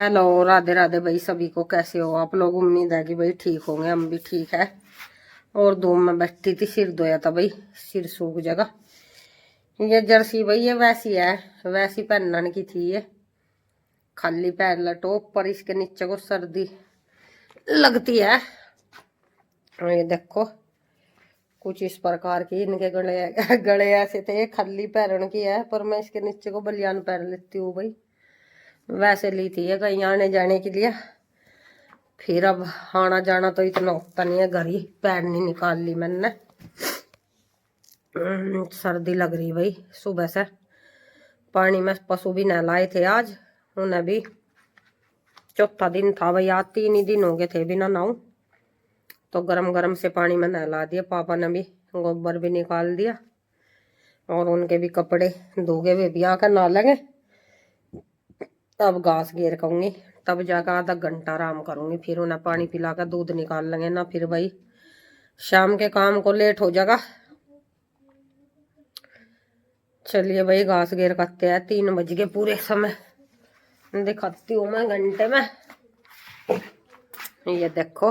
Hello, Radhe Radhe भाई। सभी को कैसे हो आप लोग? उम्मीद है कि भाई ठीक होंगे। हम भी ठीक है। और धूप में बैठी थी, सिर धोया था भाई, सिर सूख जगह। ये जर्सी भाई ये वैसी है, वैसी पहनने की थी ये। खाली पैर लटो, पर इसके नीचे को सर्दी लगती है। और ये देखो कुछ इस प्रकार की इनके गले गले ऐसे थे। खाली पैरन की है, पर मैं इसके नीचे को बलियान पहन लेती हूँ भाई। वैसे ली थी ये कहीं आने जाने के लिए। फिर अब आना जाना तो इतना होता नहीं है, घर ही पैर नहीं निकाल ली मैंने। सर्दी लग रही भाई सुबह से। पानी में पशु भी नहलाए थे आज, उन्हें भी। चौथा दिन था भाई, आज 3 ही दिन हो गए थे बिना नहाऊं। तो गरम गरम से पानी में नहला दिया। पापा ने भी गोबर भी निकाल दिया, और उनके भी कपड़े धोगे वे भी आकर नहा लेंगे। तब घास घेर कहूंगी, तब जाकर आधा घंटा आराम करूंगी। फिर उन्हें पानी पिलाकर दूध निकाल लेंगे ना, फिर भाई शाम के काम को लेट हो जाएगा। चलिए भाई, घास घेर करते हैं। 3 बज गए पूरे। समय दिखाती हूँ मैं घंटे में। ये देखो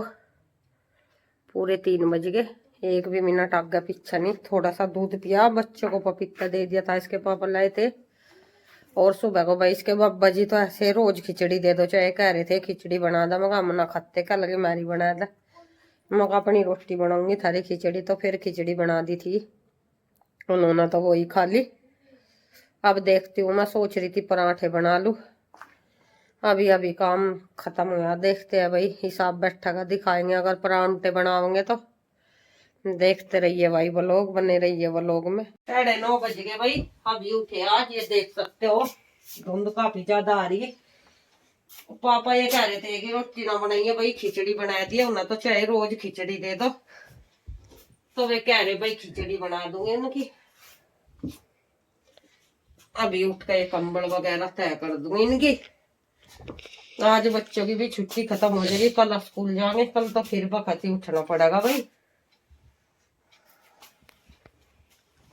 पूरे 3 बज गए। एक भी मिनट आगे पीछे नहीं। थोड़ा सा दूध पिया, बच्चों को पपीता दे दिया था, इसके पापा लाए थे। और सुबह को भाई इसके बाबा जी तो ऐसे रोज खिचड़ी दे दो, चाहे कह रहे थे खिचड़ी बना दो। मैं मना खाते, क्या लगे मैरी बना दे। मैं अपनी रोटी बनाऊंगी, थारी खिचड़ी। तो फिर खिचड़ी बना दी थी, उन्होंने तो वही खा ली। अब देखती हूँ, मैं सोच रही थी पराठे बना लूं। अभी अभी काम खत्म हुआ, देखते हैं भाई हिसाब बैठा का दिखाएंगे अगर परांठे बनाओगे तो। देखते रहिए भाई, व्लॉग बने रहिए व्लॉग में। 9:30 बज गए भाई, अभी उठे आज। ये देख सकते हो धुंध काफी ज्यादा आ रही है। पापा ये कह रहे थे कि रोटी ना बनाइए भाई, खिचड़ी बना दिए। उन्हें तो चाहे रोज खिचड़ी दे दो, तो वे कह रहे भाई खिचड़ी बना दूंगे उनकी। अभी उठ के कंबल वगैरह तय कर दूंगी इनकी। आज बच्चों की भी छुट्टी खत्म हो जाएगी, कल स्कूल जाएंगे। कल तो फिर वक्त ही उठना पड़ेगा भाई।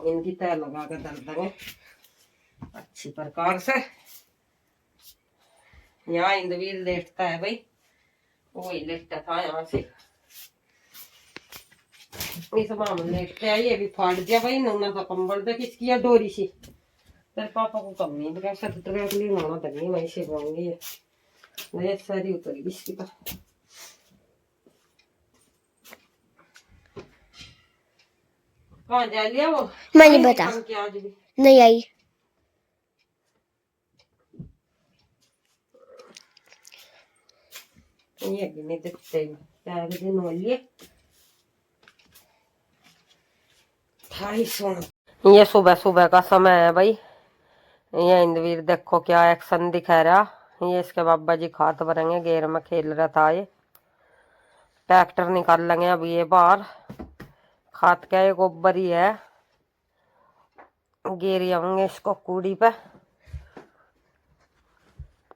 इनकी तय लगा के दल देंगे अच्छी प्रकार से। यहाँ इंद्रवीर लेटता है भाई, वही लेटता था यहाँ से। इस मामले लेटते है। ये भी फाड़ दिया भाई नन्ना सा कंबल दे किसकी है, डोरी सी। तेरे पापा को कम नहीं बता सकते, डायरेक्टली नहाना तक मैं इसे पाऊंगी। ये सारी उतरी इसकी तो। कहाँ जा लिया वो? मैं नहीं बता, आज भी नहीं आई। ये भी नहीं दिखते क्या दिन हो लिए। ये सुबह सुबह का समय है भाई। ये इंद्रवीर देखो क्या एक्शन दिखा रहा। ये इसके बाबा जी खाद भरेंगे, गेर में खेल रहा था। ये ट्रैक्टर निकाल लेंगे अब ये बाहर। खाद क्या ये गोबर ही है। गेर आऊंगे इसको कूड़ी पे।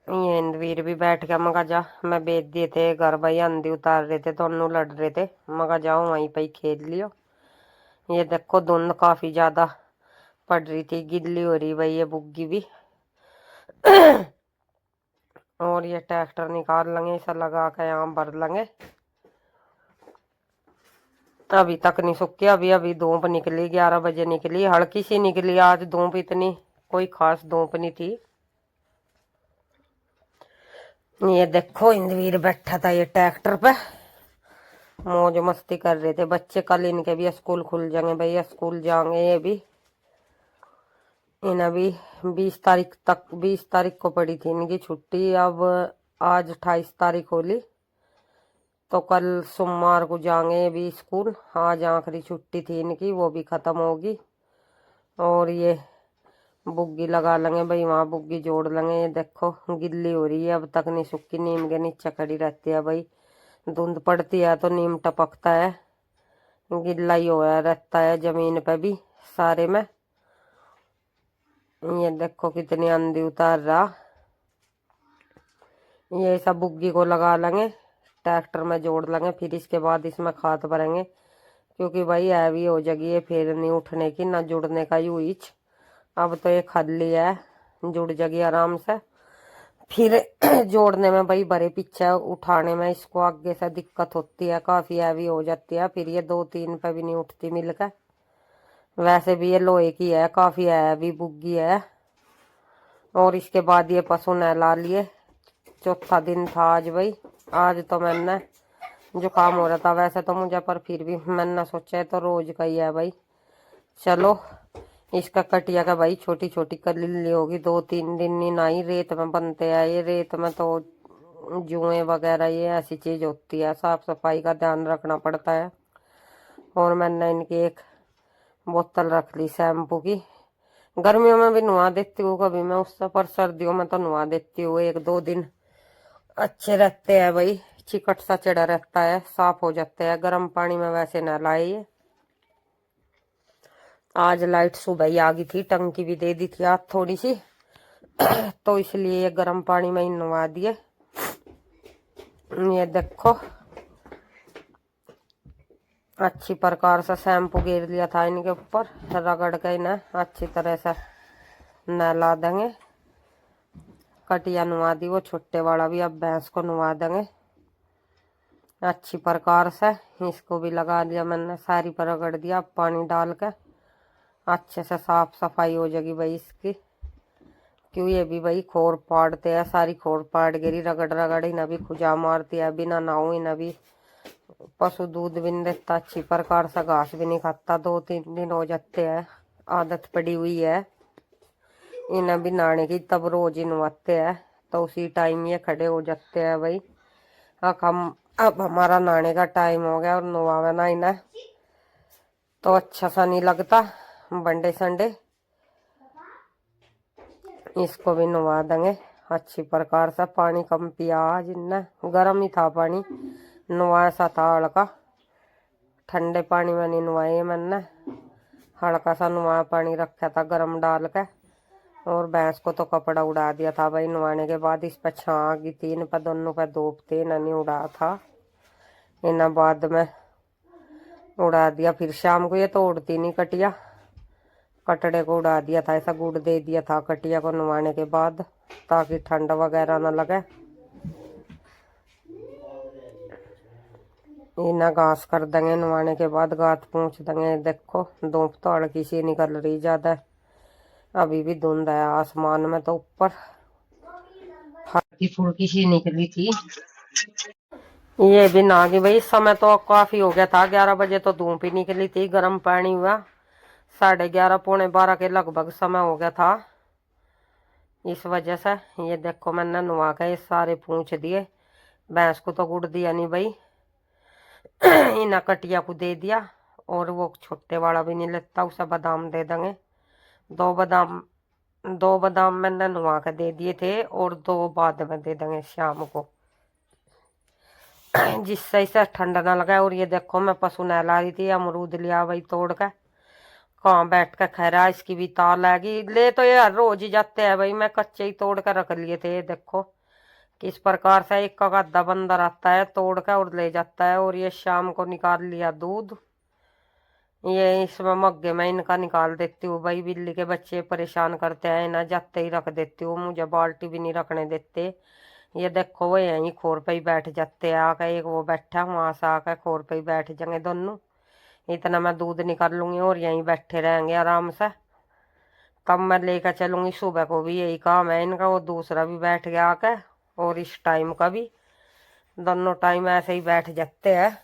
ये इंद्रवीर भी बैठ गया। मगा जा, मैं बेच दिए थे घर भाई, आंधी उतार रहे थे, दोनों लड़ रहे थे। मगा जाओ वहीं पे खेल लियो। ये देखो धुंध काफी ज्यादा पड़ रही थी, गिल्ली हो रही भाई ये बुग्गी भी। और ये ट्रैक्टर निकाल लेंगे, इसे लगा के यहाँ भर लेंगे। अभी तक नहीं सूखी। अभी अभी धूप निकली, 11 बजे निकली, हल्की सी निकली आज धूप। इतनी कोई खास धूप नहीं थी। ये देखो इंद्रवीर बैठा था ये ट्रैक्टर पे, मौज मस्ती कर रहे थे बच्चे। कल इनके भी स्कूल खुल जाएंगे भैया, स्कूल जाएंगे ये भी। इन्हें भी 20 तारीख तक, 20 तारीख को पड़ी थी इनकी छुट्टी। अब आज 28 तारीख होली, तो कल सोमवार को जाएंगे भी स्कूल। आज आखिरी छुट्टी थी इनकी, वो भी खत्म होगी। और ये बुग्गी लगा लेंगे भाई, वहां बुग्गी जोड़ लेंगे। ये देखो गिल्ली हो रही है, अब तक नहीं सूखी। नीम के नीचे खड़ी रहती है भाई, धुंध पड़ती है तो नीम टपकता है, गिल्ला ही होया रहता है जमीन पे भी सारे में। ये देखो कितनी आंधी उतार रहा। ये सब बुग्गी को लगा लेंगे, ट्रैक्टर में जोड़ लेंगे। फिर इसके बाद इसमें खाद भरेंगे, क्योंकि भाई हैवी हो जाएगी ये, फिर नहीं उठने की ना जुड़ने का यूज। अब तो ये खाली है, जुड़ जाएगी आराम से। फिर जोड़ने में भाई बड़े पीछे उठाने में इसको आगे से दिक्कत होती है, काफी हैवी हो जाती है। फिर ये 2-3 पे भी नहीं उठती मिलकर। वैसे भी ये लोहे की है, काफी हैवी बुग्गी है। और इसके बाद ये पशु नहला लिए। चौथा दिन था आज भाई। आज तो मैंने जुकाम हो रहा था वैसे तो मुझे, पर फिर भी मैंने सोचा तो रोज का ही है भाई। चलो इसका कटिया का भाई छोटी छोटी कली होगी। 2-3 दिन नहीं नहाई। रेत में बनते हैं ये, रेत में तो जुएं वगैरह ये ऐसी चीज होती है, साफ सफाई का ध्यान रखना पड़ता है। और मैंने इनकी एक बोतल रख ली शैम्पू की। गर्मियों में भी नुआ देती हूँ कभी मैं उससे, पर सर्दियों में तो नुआ देती हूँ। 1-2 दिन अच्छे रहते हैं भाई, चिकट सा चढ़ा रहता है, साफ हो जाते हैं। गर्म पानी में वैसे नहलाए ये। आज लाइट सुबह ही आ गई थी, टंकी भी दे दी थी आज थोड़ी सी तो इसलिए ये गर्म पानी में ही नवा दिए। ये देखो अच्छी प्रकार से शैम्पू गिर लिया था इनके ऊपर, रगड़ के इन्हें अच्छी तरह से नहला देंगे। कटिया नुआ दी वो छोटे वाला भी, अब भैंस को नुआ देंगे अच्छी प्रकार से। इसको भी लगा दिया मैंने, सारी पर रगड़ दिया। अब पानी डाल के अच्छे से साफ सफाई हो जाएगी भाई इसकी। क्यों ये भी भाई खोर पाड़ते हैं, सारी खोर पाड़ गिरी रगड़ रगड़। इन्हें भी खुजा मारती है, बिना नाऊ इन्हें भी। पशु दूध भी नहीं देता अच्छी प्रकार से, घास भी नहीं खाता। 2-3 दिन हो जाते हैं, आदत पड़ी हुई है इन्हें भी नहाने की। तब रोज ही नहाते हैं तो उसी टाइम ये खड़े हो जाते हैं भाई। अब हमारा नहाने का टाइम हो गया और नहावे ना इन्हें तो अच्छा सा नहीं लगता। बंडे संडे इसको भी नवा देंगे अच्छी प्रकार से। पानी कम पिया आज इनने, गर्म ही था पानी, नवाया सा था हल्का। ठंडे पानी में नहीं नवाए मैंने, हल्का सा नवाया पानी रखा था गर्म डाल के। और भैंस को तो कपड़ा उड़ा दिया था भाई नवाने के बाद। इस पर छां आ गई थी, इन पर दोनों पे धोपते नहीं उड़ा था इन्हें, बाद में उड़ा दिया। फिर शाम को ये तो उड़ती नहीं कटिया, कटड़े को उड़ा दिया था, ऐसा गुड़ दे दिया था कटिया को नवाने के बाद, ताकि ठंड वगैरह ना लगे। इन्हें घास कर देंगे नवाने के बाद, गात पूछ देंगे। देखो धूप तो हल्की सी निकल रही ज्यादा, अभी भी धुंध है आसमान में तो ऊपर हल्की फुल्की सी निकली थी। ये भी ना गई भाई। समय तो काफी हो गया था, 11 बजे तो धूप ही निकली थी। गर्म पानी हुआ 11:30 पौने 12 के लगभग समय हो गया था। इस वजह से ये देखो मैंने नुआ के सारे पूछ दिए। भैंस को तो गुड़ दिया नहीं भाई इन्हें कटिया को दे दिया। और वो छोटे वाला भी नहीं लेता, उसे बादाम दे देंगे। 2 बादाम मैंने नुआ के दे दिए थे, और 2 बाद में दे देंगे शाम को जिससे इसे ठंडा ना लगा। और ये देखो मैं पशु नहला रही थी, अमरूद लिया भाई तोड़ के, कहाँ बैठ कर खा रहा। इसकी भी तार लगी। ले तो ये हर रोज ही जाते हैं भाई, मैं कच्चे ही तोड़ कर रख लिए थे। देखो किस प्रकार से एक का गद्दा बंदर आता है तोड़ कर और ले जाता है। और ये शाम को निकाल लिया दूध, ये इसमें मग्गे में इनका निकाल देती हूँ भाई। बिल्ली के बच्चे परेशान करते हैं ना, जाते ही रख देती हूँ, मुझे बाल्टी भी नहीं रखने देते। ये देखो वो यहीं खोर पे ही बैठ जाते हैं आकर। एक वो बैठा वहां से आकर खोर पे ही बैठ जाएंगे दोनों। इतना मैं दूध निकाल लूंगी और यहीं बैठे रहेंगे आराम से। तब मैं लेकर चलूंगी। सुबह को भी यही काम है इनका, वो दूसरा भी बैठ गया आकर, और इस टाइम का भी, दोनों टाइम ऐसे ही बैठ जाते हैं।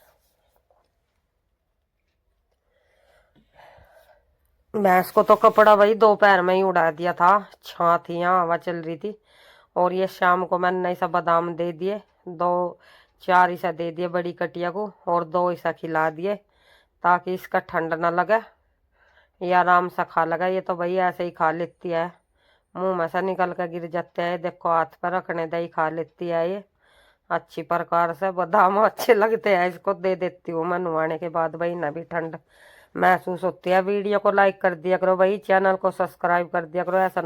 भैंस को तो कपड़ा भाई दोपहर में ही उड़ा दिया था, छां थी यहाँ, हवा चल रही थी। और ये शाम को मैंने ऐसा बादाम दे दिए, 2-4 ऐसा दे दिए बड़ी कटिया को, और 2 ऐसा खिला दिए ताकि इसका ठंड ना लगे, ये आराम से खा लगा। ये तो भाई ऐसे ही खा लेती है, मुंह में से निकल कर गिर जाते हैं। देखो हाथ पर रखने दे ही खा लेती है ये अच्छी प्रकार से। बादाम अच्छे लगते हैं, इसको दे देती हूँ मैं नुआने के बाद भाई, ना भी ठंड महसूस होती है। वीडियो को लाइक कर दिया करो भाई, चैनल को सब्सक्राइब कर दिया करो, ऐसा